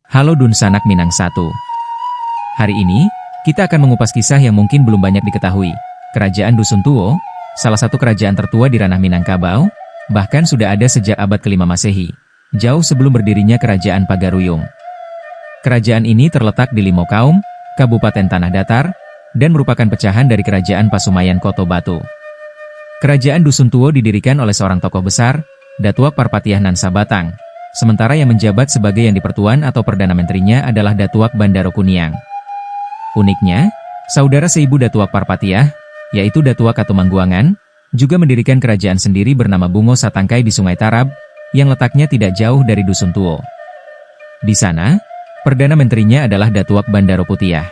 Halo Dun Sanak Minang 1. Hari ini, kita akan mengupas kisah yang mungkin belum banyak diketahui. Kerajaan Dusun Tuo, salah satu kerajaan tertua di ranah Minangkabau, bahkan sudah ada sejak abad ke-5 Masehi, jauh sebelum berdirinya Kerajaan Pagaruyung. Kerajaan ini terletak di Limaukaum, Kabupaten Tanah Datar, dan merupakan pecahan dari Kerajaan Pasumayan Koto Batu. Kerajaan Dusun Tuo didirikan oleh seorang tokoh besar, Datuak Parpatiah Nansa Batang, sementara yang menjabat sebagai yang dipertuan atau Perdana Menterinya adalah Datuak Bandaro Kuniang. Uniknya, saudara seibu Datuak Parpatiah, yaitu Datuak Katumangguangan, juga mendirikan kerajaan sendiri bernama Bungo Satangkai di Sungai Tarab, yang letaknya tidak jauh dari Dusun Tuo. Di sana, Perdana Menterinya adalah Datuak Bandaro Putiah.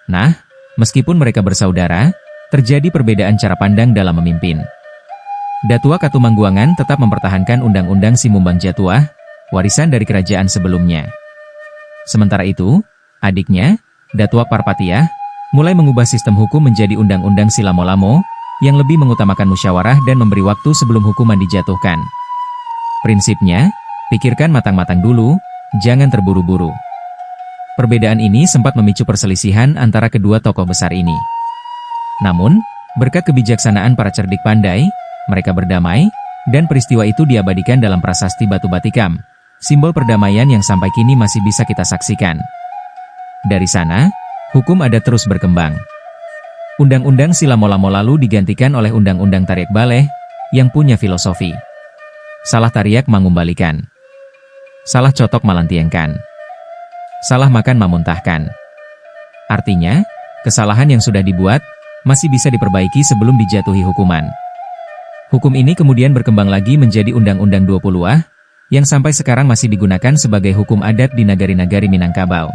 Nah, meskipun mereka bersaudara, terjadi perbedaan cara pandang dalam memimpin. Datuak Katumangguangan tetap mempertahankan Undang-Undang Simumbang Jatuah, warisan dari kerajaan sebelumnya. Sementara itu, adiknya, Datuak Parpatiah, mulai mengubah sistem hukum menjadi Undang-Undang Silamo-Lamo, yang lebih mengutamakan musyawarah dan memberi waktu sebelum hukuman dijatuhkan. Prinsipnya, pikirkan matang-matang dulu, jangan terburu-buru. Perbedaan ini sempat memicu perselisihan antara kedua tokoh besar ini. Namun, berkat kebijaksanaan para cerdik pandai, mereka berdamai, dan peristiwa itu diabadikan dalam prasasti Batu Batikam, simbol perdamaian yang sampai kini masih bisa kita saksikan. Dari sana, hukum adat terus berkembang. Undang-Undang Silamo-Lamo lalu digantikan oleh Undang-Undang Tariak Baleh, yang punya filosofi. Salah tariak mangumbalikan. Salah cotok malantiengkan. Salah makan mamuntahkan. Artinya, kesalahan yang sudah dibuat, masih bisa diperbaiki sebelum dijatuhi hukuman. Hukum ini kemudian berkembang lagi menjadi Undang-Undang 20-ah, yang sampai sekarang masih digunakan sebagai hukum adat di nagari-nagari Minangkabau.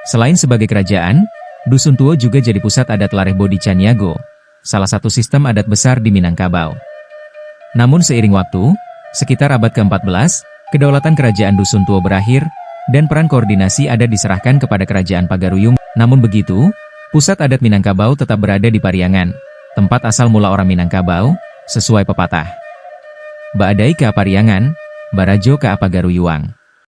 Selain sebagai kerajaan, Dusun Tuo juga jadi pusat adat Larehbo di Caniago, salah satu sistem adat besar di Minangkabau. Namun seiring waktu, sekitar abad ke-14, kedaulatan kerajaan Dusun Tuo berakhir, dan peran koordinasi adat diserahkan kepada Kerajaan Pagaruyung. Namun begitu, pusat adat Minangkabau tetap berada di Pariangan, tempat asal mula orang Minangkabau, sesuai pepatah. Baadai ka Pariangan, Barajo ka Pagaruyuang.